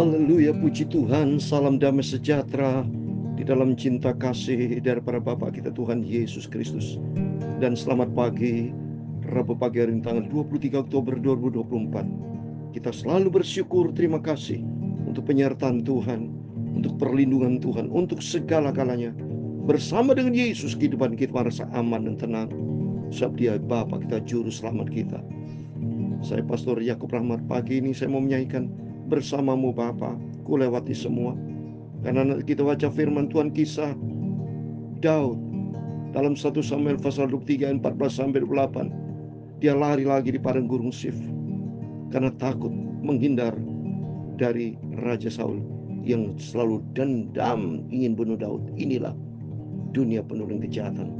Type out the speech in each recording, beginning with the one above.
Haleluya, puji Tuhan, salam damai sejahtera di dalam cinta kasih daripada Bapa kita Tuhan Yesus Kristus. Dan selamat pagi, Rabu pagi hari ini tanggal 23 Oktober 2024. Kita selalu bersyukur, terima kasih untuk penyertaan Tuhan, untuk perlindungan Tuhan, untuk segala-galanya. Bersama dengan Yesus kehidupan kita merasa aman dan tenang, sebab Dia Bapa kita, juru selamat kita. Saya Pastor Yakub Rahmat, pagi ini saya mau menyanyikan bersamamu Bapa, ku lewati semua. Karena kita baca firman Tuhan kisah Daud dalam 1 Samuel pasal 23 ayat 14-28. Dia lari lagi di padang gurun Sif karena takut menghindar dari Raja Saul yang selalu dendam ingin bunuh Daud. Inilah dunia penuh dengan kejahatan,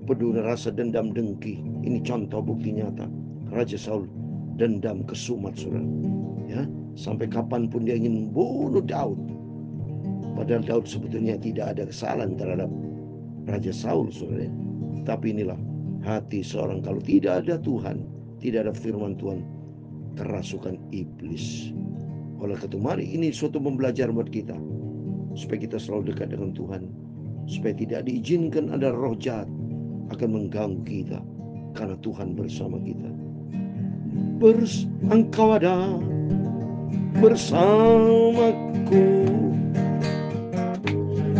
penuh rasa dendam dengki. Ini contoh bukti nyata. Raja Saul dendam kesumat, saudara. Ya, sampai kapanpun dia ingin bunuh Daud. Padahal Daud sebetulnya tidak ada kesalahan terhadap Raja Saul, saudara. Tapi inilah hati seorang kalau tidak ada Tuhan, tidak ada firman Tuhan, kerasukan iblis. Oleh karena mari ini suatu pembelajaran buat kita, supaya kita selalu dekat dengan Tuhan, supaya tidak diizinkan ada roh jahat akan mengganggu kita, karena Tuhan bersama kita. Engkau ada bersamaku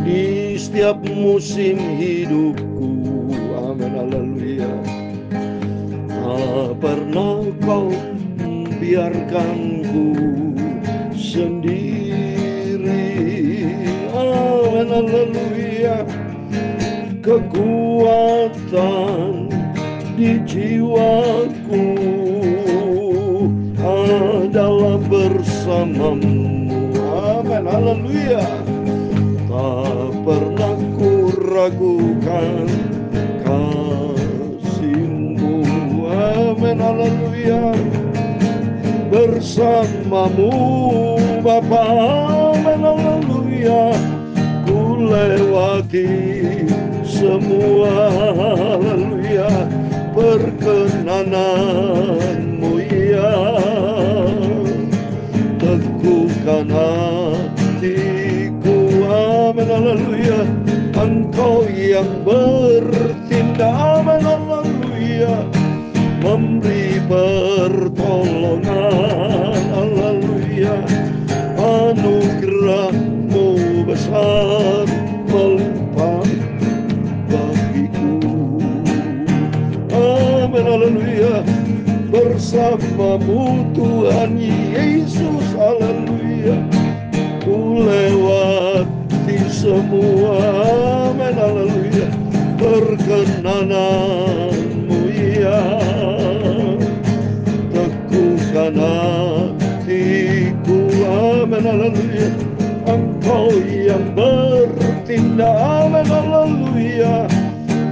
di setiap musim hidupku. Amin, haleluya. Tak pernah kau biarkanku sendiri. Amin, haleluya. Kekuatan di jiwaku adalah bersamamu. Amin, haleluya. Tak pernah ku ragukan kasih-Mu. Amin, haleluya. Bersamamu Bapa, amin, haleluya. Ku lewati semua, haleluya. Perkenanan-Mu ya, teguhkan hatiku. Amin, haleluya. Engkau yang bertindak, amin, haleluya, memberi pertolongan, haleluya. Anugerah-Mu besar melimpah bagiku. Amin, haleluya. Bersamamu Tuhan Yesus, haleluya. Ku lewati semua, amin, haleluya. Perkenanan-Mu ya, teguhkan hatiku. Amin, haleluya. Engkau yang bertindak, amin, haleluya,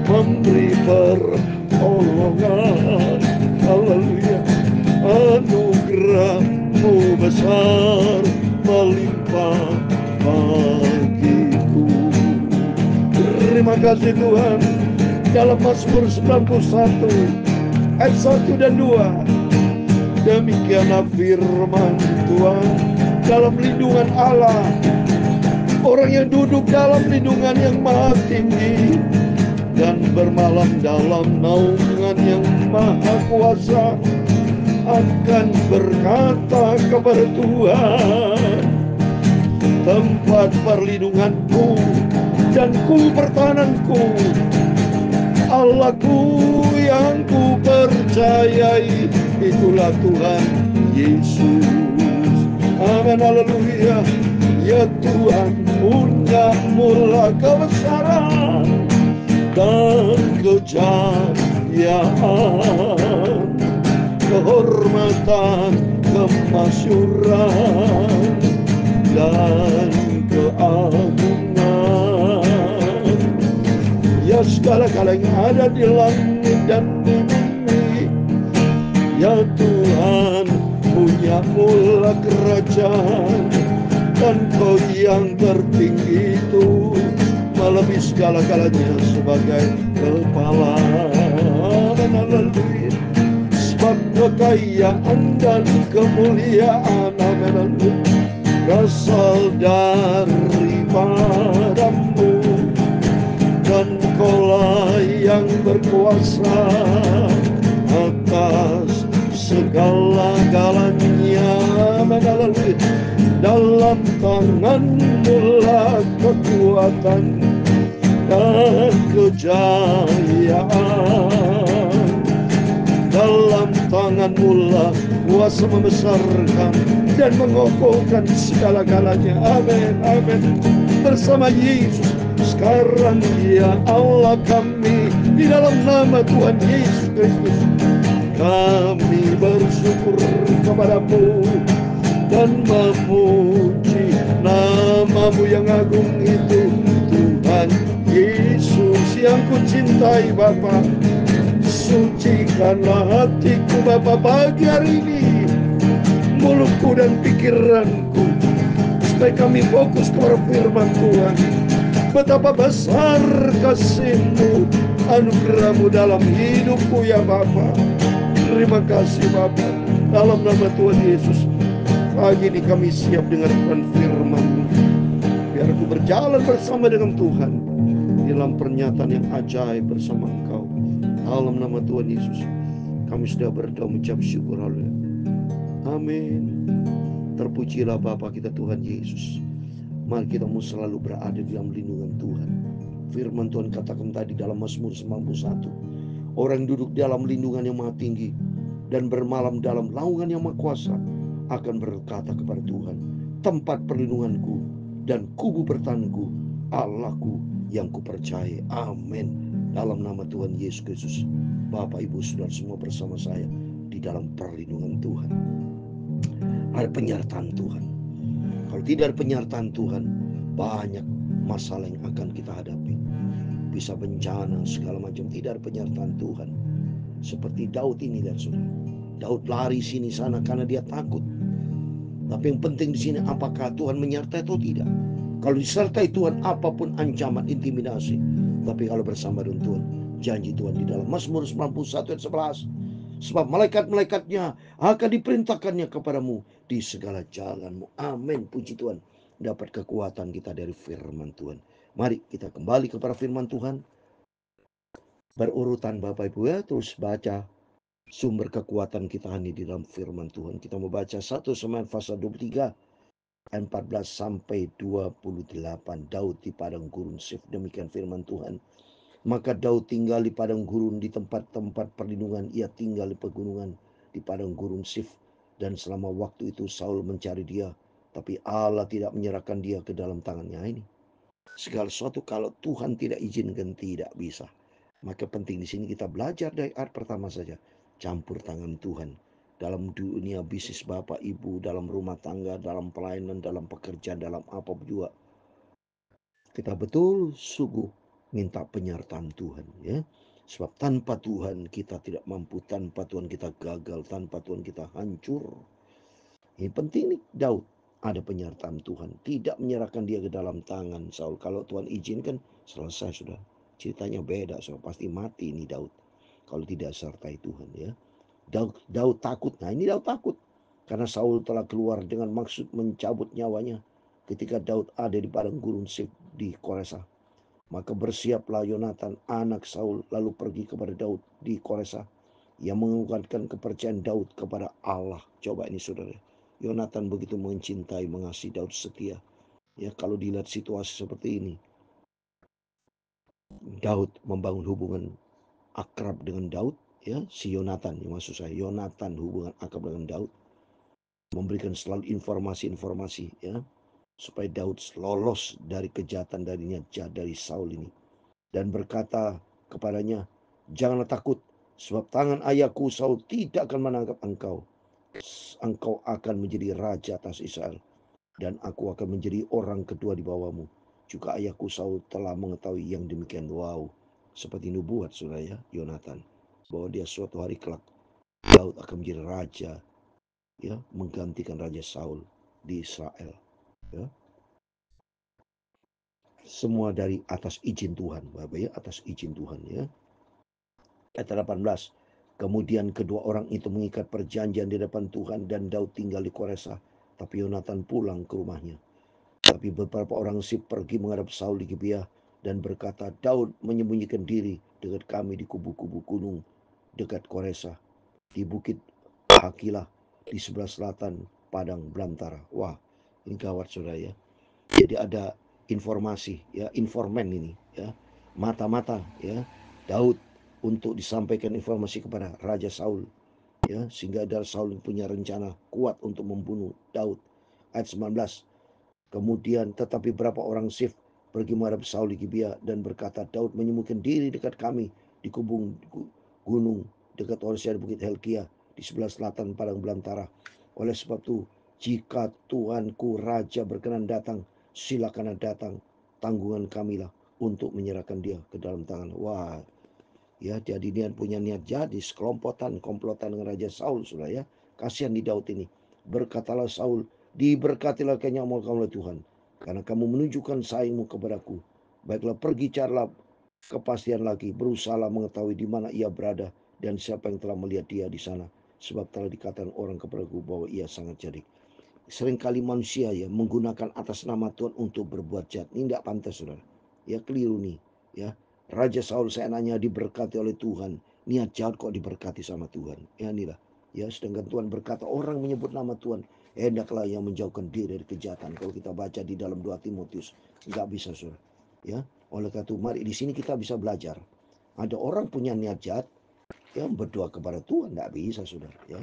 memberi pertolongan, haleluya. Anugerah-Mu besar melimpah bagiku. Terima kasih Tuhan. Dalam Mazmur 91 ayat 1 dan 2, demikianlah firman Tuhan. Dalam lindungan Allah, orang yang duduk dalam lindungan yang maha tinggi dan bermalam dalam naungan yang maha kuasa akan berkata kepada Tuhan, tempat perlindunganku dan kulu pertahananku, Allahku yang ku percayai, itulah Tuhan Yesus. Amin, haleluya. Ya Tuhan, punya mula kebesaran dan kejayaan, kehormatan, kemasyuran dan keagungan. Ya segala-gala yang ada di langit dan di bumi, ya Tuhan, punya mula kerajaan, dan Kau yang tertinggi itu melebihi segala-galanya sebagai kepala. Haleluya. Sebab kekayaan dan kemuliaan, amin, berasal daripadamu, dan Kaulah yang berkuasa atas segala-galanya. Dalam tangan-Mu lah kekuatan dan kejayaan. Dalam tangan-Mu lah kuasa membesarkan dan mengokohkan segala-galanya. Amin, amin. Bersama Yesus sekarang, ya Allah kami, di dalam nama Tuhan Yesus Kristus, kami bersyukur kepada-Mu dan memuji nama-Mu yang agung itu, Tuhan Yesus yang kucintai Bapa. Sucikanlah hatiku Bapa pagi hari ini, mulutku dan pikiranku, supaya kami fokus kepada firman Tuhan. Betapa besar kasih-Mu, anugerah-Mu dalam hidupku ya Bapa. Terima kasih Bapa. Dalam nama Tuhan Yesus, pagi ini kami siap dengarkan firman-Mu. Biar aku berjalan bersama dengan Tuhan dalam pernyataan yang ajaib bersama Engkau. Dalam nama Tuhan Yesus, kami sudah berdoa mengucap syukur. Haleluya. Amin. Terpujilah Bapa kita Tuhan Yesus. Mari kita mau selalu berada di dalam lindungan Tuhan. Firman Tuhan katakan tadi dalam Mazmur 91, orang duduk dalam lindungan yang maha tinggi dan bermalam dalam naungan yang maha kuasa akan berkata kepada Tuhan, tempat perlindunganku dan kubu bertahanku, Allahku yang kupercaya. Amin. Dalam nama Tuhan Yesus Kristus, Bapak Ibu Saudara semua bersama saya di dalam perlindungan Tuhan. Ada penyertaan Tuhan. Kalau tidak ada penyertaan Tuhan, banyak masalah yang akan kita hadapi. Bisa bencana segala macam, tidak ada penyertaan Tuhan. Seperti Daud ini, dan saudara, Daud lari sini sana karena dia takut. Tapi yang penting di sini, apakah Tuhan menyertai atau tidak? Kalau disertai Tuhan, apapun ancaman, intimidasi. Tapi kalau bersama dengan Tuhan, janji Tuhan di dalam Mazmur 91 ayat 11, sebab malaikat-malaikatnya akan diperintahkannya kepadamu di segala jalanmu. Amin. Puji Tuhan. Dapat kekuatan kita dari firman Tuhan. Mari kita kembali kepada firman Tuhan. Berurutan Bapak Ibu ya, terus baca sumber kekuatan kita ini di dalam firman Tuhan. Kita mau baca 1 Samuel pasal 23 ayat 14 sampai 28. Daud di padang gurun Sif. Demikian firman Tuhan. Maka Daud tinggal di padang gurun, di tempat-tempat perlindungan. Ia tinggal di pegunungan, di padang gurun Sif. Dan selama waktu itu Saul mencari dia, tapi Allah tidak menyerahkan dia ke dalam tangannya. Ini segala sesuatu kalau Tuhan tidak izinkan tidak bisa. Maka penting di sini kita belajar dari ayat pertama saja. Campur tangan Tuhan dalam dunia bisnis Bapak Ibu, dalam rumah tangga, dalam pelayanan, dalam pekerjaan, dalam apa juga. Kita betul sungguh minta penyertaan Tuhan ya. Sebab tanpa Tuhan kita tidak mampu, tanpa Tuhan kita gagal, tanpa Tuhan kita hancur. Ini penting nih, Daud ada penyertaan Tuhan, tidak menyerahkan dia ke dalam tangan Saul. Kalau Tuhan izinkan selesai sudah. Ceritanya beda, so pasti mati ini Daud kalau tidak sertai Tuhan ya. Daud takut. Nah ini Daud takut karena Saul telah keluar dengan maksud mencabut nyawanya ketika Daud ada di padang gurun Sif di Koresa. Maka bersiaplah Yonatan anak Saul lalu pergi kepada Daud di Koresa. Ia menguatkan kepercayaan Daud kepada Allah. Coba ini saudara, Yonatan begitu mencintai, mengasihi Daud, setia. Ya kalau dilihat situasi seperti ini, Daud membangun hubungan akrab dengan Daud. Ya, si Yonatan, ya maksud saya Yonatan hubungan akrab dengan Daud, memberikan selalu informasi-informasi ya supaya Daud lolos dari kejahatan darinya, dari Saul ini, dan berkata kepadanya, janganlah takut, sebab tangan ayahku Saul tidak akan menangkap engkau. Engkau akan menjadi raja atas Israel, dan aku akan menjadi orang kedua di bawahmu. Juga ayahku Saul telah mengetahui yang demikian. Wow, seperti nubuat saudara ya, Yonatan, bahwa dia suatu hari kelak Daud akan menjadi raja ya, menggantikan Raja Saul di Israel ya. Semua dari atas izin Tuhan Bapak ya, atas izin Tuhan ya. Ayat 18. Kemudian kedua orang itu mengikat perjanjian di depan Tuhan, dan Daud tinggal di Koresa Tapi Yonatan pulang ke rumahnya. Tapi beberapa orang sip pergi menghadap Saul di Gibeah dan berkata, Daud menyembunyikan diri dekat kami di kubu-kubu gunung dekat Koresa, di bukit Hakilah, di sebelah selatan padang belantara. Wah, ini gawat saudara ya. Jadi ada informasi ya, informan ini ya, mata-mata ya Daud untuk disampaikan informasi kepada Raja Saul ya, sehingga ada Saul punya rencana kuat untuk membunuh Daud. Ayat 19. Kemudian tetapi berapa orang Sif pergi menghadap Saul di Gibeah dan berkata, Daud menyembunyikan diri dekat kami di gunung dekat Orsia di bukit Helkia di sebelah selatan padang belantara. Oleh sebab itu, jika Tuanku Raja berkenan datang, silakan datang. Tanggungan kamilah untuk menyerahkan dia ke dalam tangan. Wah, ya, jadi dia punya niat jadi sekelompotan, komplotan dengan Raja Saul, sudah ya. Kasihan di Daud ini. Berkatalah Saul, diberkatilah kenyamamu oleh Tuhan, karena kamu menunjukkan sayangmu kepadaku. Baiklah, pergi carilah kepastian lagi, berusahalah mengetahui di mana ia berada dan siapa yang telah melihat dia di sana, sebab telah dikatakan orang kepadaku bahwa ia sangat cerdik. Seringkali manusia ya menggunakan atas nama Tuhan untuk berbuat jahat. Ini tidak pantas, saudara. Ya, keliru nih. Ya, Raja Saul seenaknya diberkati oleh Tuhan. Niat jahat kok diberkati sama Tuhan. Ya, inilah. Ya, sedangkan Tuhan berkata orang menyebut nama Tuhan, hendaklah yang menjauhkan diri dari kejahatan. Kalau kita baca di dalam 2 Timotius, nggak bisa, saudara. Ya, oleh karena itu mari di sini kita bisa belajar. Ada orang punya niat jahat, ya berdoa kepada Tuhan, tidak bisa, saudara. Ya,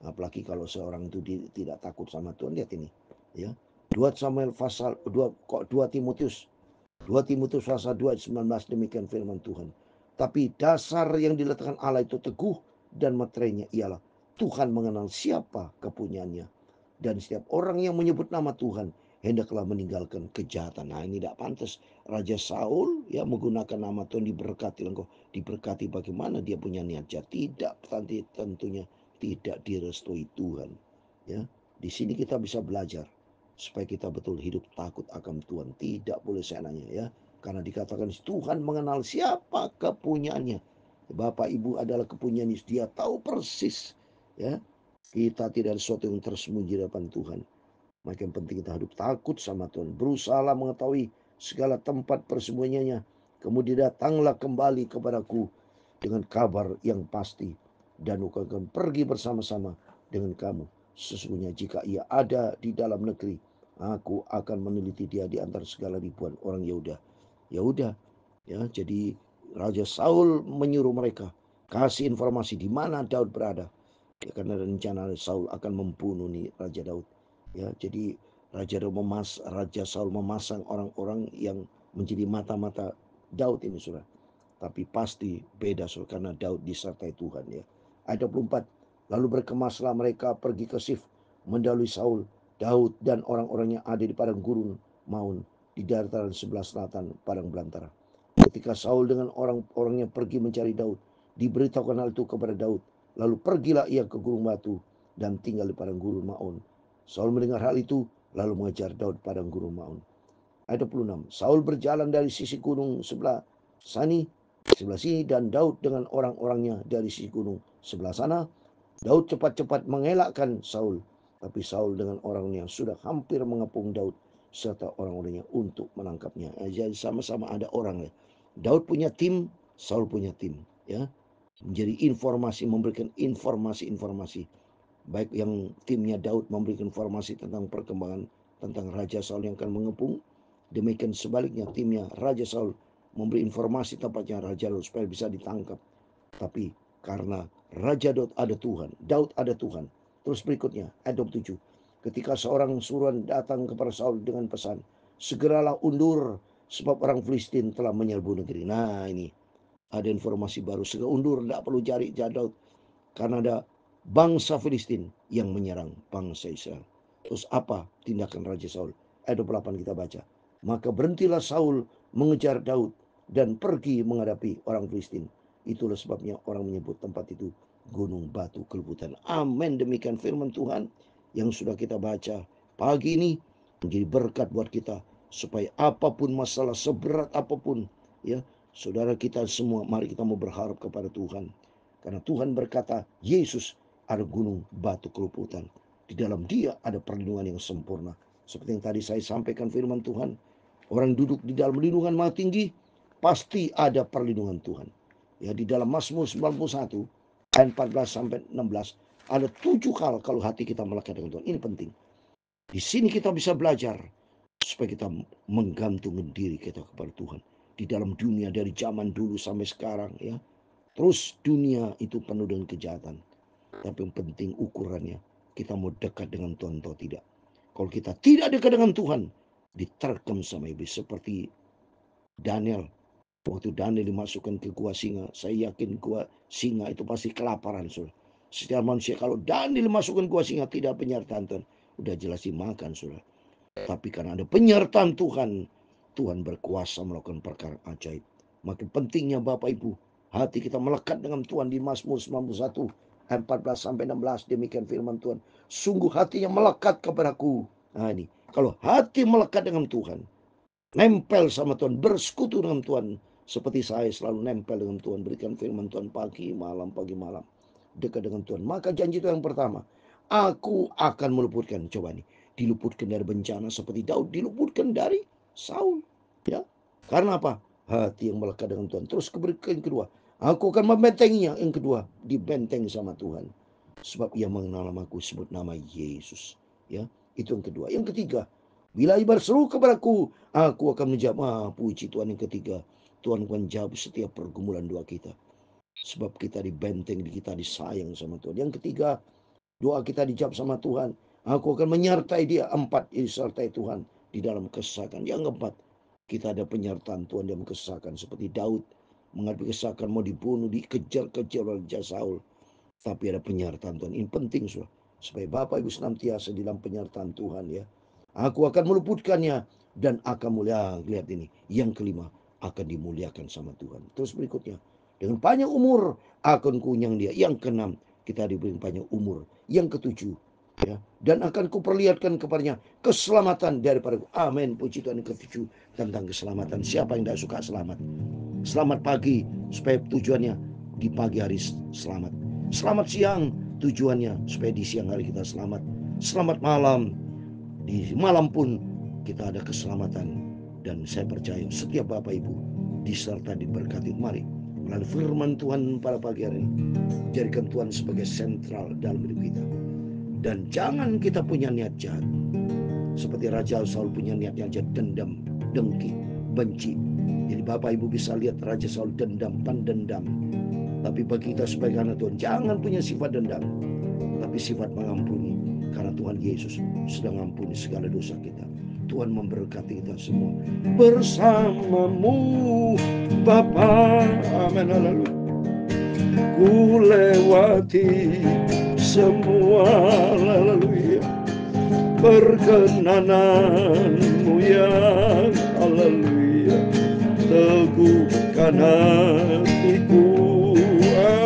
apalagi kalau seorang itu tidak takut sama Tuhan. Lihat ini ya, 2 Samuel pasal 2 Timotius 2 Timotius pasal 2 ayat 19, demikian firman Tuhan. Tapi dasar yang diletakkan Allah itu teguh dan materainya ialah Tuhan mengenal siapa kepunyaannya, dan setiap orang yang menyebut nama Tuhan hendaklah meninggalkan kejahatan. Nah, ini tidak pantas. Raja Saul ya menggunakan nama Tuhan, diberkati. Engkau diberkati, bagaimana dia punya niat jahat? Tidak, tentunya tidak direstui Tuhan. Ya, di sini kita bisa belajar supaya kita betul hidup takut akan Tuhan. Tidak boleh seenaknya ya. Karena dikatakan Tuhan mengenal siapa kepunyaannya. Bapak Ibu adalah kepunyaan Yesus. Dia tahu persis ya. Kita tidak ada sesuatu yang tersembunyi di hadapan Tuhan. Maka yang penting kita hidup takut sama Tuhan. Berusahalah mengetahui segala tempat persembunyiannya. Kemudian datanglah kembali kepadaku dengan kabar yang pasti, dan aku akan pergi bersama-sama dengan kamu. Sesungguhnya jika ia ada di dalam negeri, aku akan meneliti dia di antara segala ribuan orang Yehuda. Ya udah, ya, jadi Raja Saul menyuruh mereka kasih informasi di mana Daud berada. Ya, karena rencana Saul akan membunuh nih Raja Daud. Ya, jadi Raja Saul memasang orang-orang yang menjadi mata-mata Daud ini, saudara. Tapi pasti beda, saudara, karena Daud disertai Tuhan ya. Ayat 24. Lalu berkemaslah mereka pergi ke Sif, mendahului Saul, Daud dan orang-orang yang ada di padang gurun Maun di dataran sebelah selatan padang belantara. Ketika Saul dengan orang-orangnya pergi mencari Daud, diberitahukan hal itu kepada Daud. Lalu pergilah ia ke gunung batu dan tinggal di padang gurun Maun. Saul mendengar hal itu, lalu mengejar Daud padang gurun Maun. Ayat 26. Saul berjalan dari sisi gunung sebelah sini, dan Daud dengan orang-orangnya dari sisi gunung sebelah sana. Daud cepat-cepat mengelakkan Saul, tapi Saul dengan orangnya sudah hampir mengepung Daud serta orang-orangnya untuk menangkapnya. Jadi sama-sama ada orang ya. Daud punya tim, Saul punya tim ya. Menjadi memberikan informasi-informasi. Baik yang timnya Daud memberikan informasi tentang perkembangan tentang Raja Saul yang akan mengepung. Demikian sebaliknya timnya Raja Saul memberi informasi tempatnya Raja Daud supaya bisa ditangkap. Tapi karena Raja Daud ada Tuhan. Terus berikutnya ayat 27. Ketika seorang suruhan datang kepada Saul dengan pesan, segeralah undur sebab orang Filistin telah menyerbu negeri. Nah, ini ada informasi baru. Segera undur, tidak perlu cari Daud. Karena ada bangsa Filistin yang menyerang bangsa Israel. Terus apa tindakan Raja Saul? Ayat 28 kita baca. Maka berhentilah Saul mengejar Daud dan pergi menghadapi orang Filistin. Itulah sebabnya orang menyebut tempat itu Gunung Batu Kelebutan. Amin. Demikian firman Tuhan yang sudah kita baca pagi ini, menjadi berkat buat kita, supaya apapun masalah, seberat apapun ya, saudara kita semua, mari kita mau berharap kepada Tuhan. Karena Tuhan berkata, Yesus ada gunung batu keluputan. Di dalam Dia ada perlindungan yang sempurna. Seperti yang tadi saya sampaikan firman Tuhan, orang duduk di dalam lindungan Maha Tinggi, pasti ada perlindungan Tuhan. Ya, di dalam Mazmur 91 ayat 14 sampai 16 ada 7 hal kalau hati kita melekat dengan Tuhan. Ini penting. Di sini kita bisa belajar supaya kita menggantungkan diri kita kepada Tuhan. Di dalam dunia dari zaman dulu sampai sekarang, ya. Terus dunia itu penuh dengan kejahatan. Tapi yang penting ukurannya, kita mau dekat dengan Tuhan atau tidak. Kalau kita tidak dekat dengan Tuhan, diterkam sama iblis. Seperti Daniel. Waktu Daniel dimasukkan ke gua singa, saya yakin gua singa itu pasti kelaparan. Saudara. Setiap manusia kalau Daniel dimasukkan gua singa tidak penyertaan Tuhan, udah jelas dimakan. Saudara. Tapi karena ada penyertaan Tuhan, Tuhan berkuasa melakukan perkara ajaib. Makin pentingnya Bapak Ibu, hati kita melekat dengan Tuhan. Di Mazmur 91 ayat 14 sampai 16 demikian firman Tuhan. Sungguh hatinya melekat kepadaku. Nah ini, kalau hati melekat dengan Tuhan, nempel sama Tuhan, bersekutu dengan Tuhan, seperti saya selalu nempel dengan Tuhan, berikan firman Tuhan pagi malam, dekat dengan Tuhan. Maka janji Tuhan yang pertama, aku akan meluputkan. Coba nih, diluputkan dari bencana seperti Daud diluputkan dari Saul. Ya, karena apa? Hati yang melekat dengan Tuhan. Terus yang kedua, aku akan membentenginya. Yang kedua, dibenteng sama Tuhan. Sebab ia mengenal namaku, sebut nama Yesus. Ya, itu yang kedua. Yang ketiga, bila ia berseru kepadaku, aku akan menjawab. Puji Tuhan. Yang ketiga, Tuhan akan menjawab setiap pergumulan doa kita. Sebab kita dibenteng, kita disayang sama Tuhan. Yang ketiga, doa kita dijawab sama Tuhan. Aku akan menyertai dia. 4, disertai Tuhan di dalam kesesakan. Yang keempat, kita ada penyertaan Tuhan dalam kesesakan. Seperti Daud menghadapi kesesakan, mau dibunuh, dikejar-kejar oleh Saul. Tapi ada penyertaan Tuhan. Ini penting, saudara. Supaya Bapak Ibu senantiasa di dalam penyertaan Tuhan, ya. Aku akan meluputkannya dan akan mulia. Lihat ini. Yang kelima, akan dimuliakan sama Tuhan. Terus berikutnya, dengan panjang umur akan kunyang dia. Yang keenam, kita diberi panjang umur. Yang ketujuh, ya, dan akan kuperlihatkan kepadanya keselamatan daripada. Amin. Puji Tuhan. Yang ketujuh, tentang keselamatan. Siapa yang tidak suka selamat? Selamat pagi, supaya tujuannya di pagi hari selamat. Selamat siang, tujuannya supaya di siang hari kita selamat. Selamat malam, di malam pun kita ada keselamatan. Dan saya percaya setiap Bapak Ibu diserta diberkati. Mari melalui firman Tuhan pada pagi hari ini, jadikan Tuhan sebagai sentral dalam hidup kita. Dan jangan kita punya niat jahat. Seperti Raja Saul punya niat jahat, dendam, dengki, benci. Jadi Bapak Ibu bisa lihat Raja Saul dendam, pendendam. Tapi bagi kita sebagai anak Tuhan, jangan punya sifat dendam, tapi sifat mengampuni. Karena Tuhan Yesus sudah mengampuni segala dosa kita. Tuhan memberkati kita semua. Bersamamu Bapa. Amin. Haleluya. Ku lewati semua, haleluya, perkenananmu yang haleluya, teguhkan hatiku.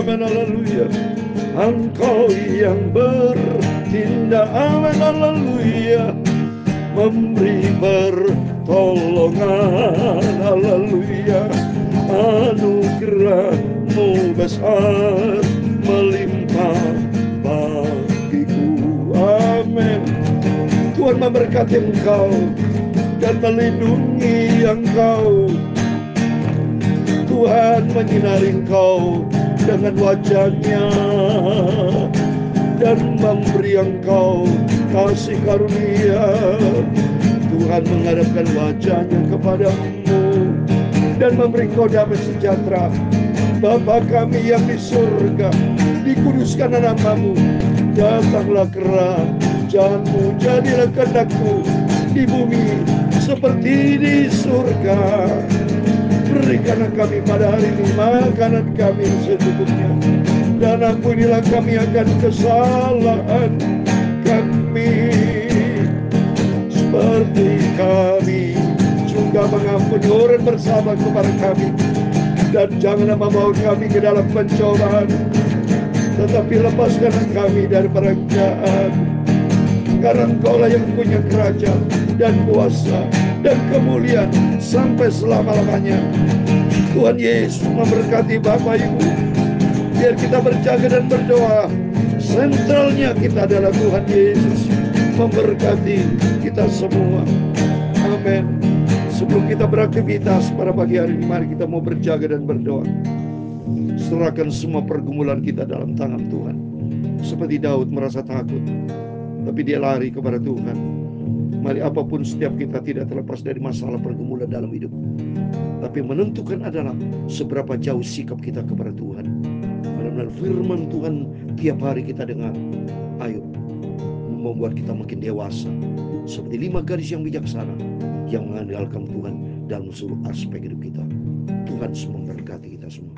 Amin. Haleluya. Engkau yang bertindak. Amin. Haleluya. Memberi pertolongan. Haleluya. Anugerah-Mu besar melimpah bagiku. Amin. Tuhan memberkati engkau dan melindungi engkau. Tuhan menyinari engkau dengan wajah-Nya dan memberi engkau kasih karunia. Tuhan menghadapkan wajah-Nya kepadamu dan memberi engkau damai sejahtera. Bapa kami yang di surga, dikuduskan namamu. Datanglah kerajaanmu, jadilah kehendak-Mu di bumi seperti di surga. Berikanlah kami pada hari ini makanan kami yang secukupnya, dan ampunilah kami akan kesalahan kami, seperti kami juga mengampuni orang bersalah kepada kami. Dan janganlah membawa kami ke dalam pencobaan, tetapi lepaskanlah kami daripada jahat. Karena Engkaulah yang punya kerajaan dan kuasa dan kemuliaan sampai selama-lamanya. Tuhan Yesus memberkati Bapak Ibu. Biar kita berjaga dan berdoa Sentralnya kita adalah Tuhan Yesus. Memberkati kita semua. Amin. Sebelum kita beraktivitas pada pagi hari ini, mari kita mau berjaga dan berdoa. Serahkan semua pergumulan kita dalam tangan Tuhan. Seperti Daud merasa takut, tapi dia lari kepada Tuhan. Mari, apapun setiap kita tidak terlepas dari masalah pergumulan dalam hidup, tapi menentukan adalah seberapa jauh sikap kita kepada Tuhan. Benar-benar firman Tuhan tiap hari kita dengar, ayo, membuat kita makin dewasa, seperti 5 gadis yang bijaksana yang mengandalkan Tuhan dalam seluruh aspek hidup kita. Tuhan memberkati kita semua.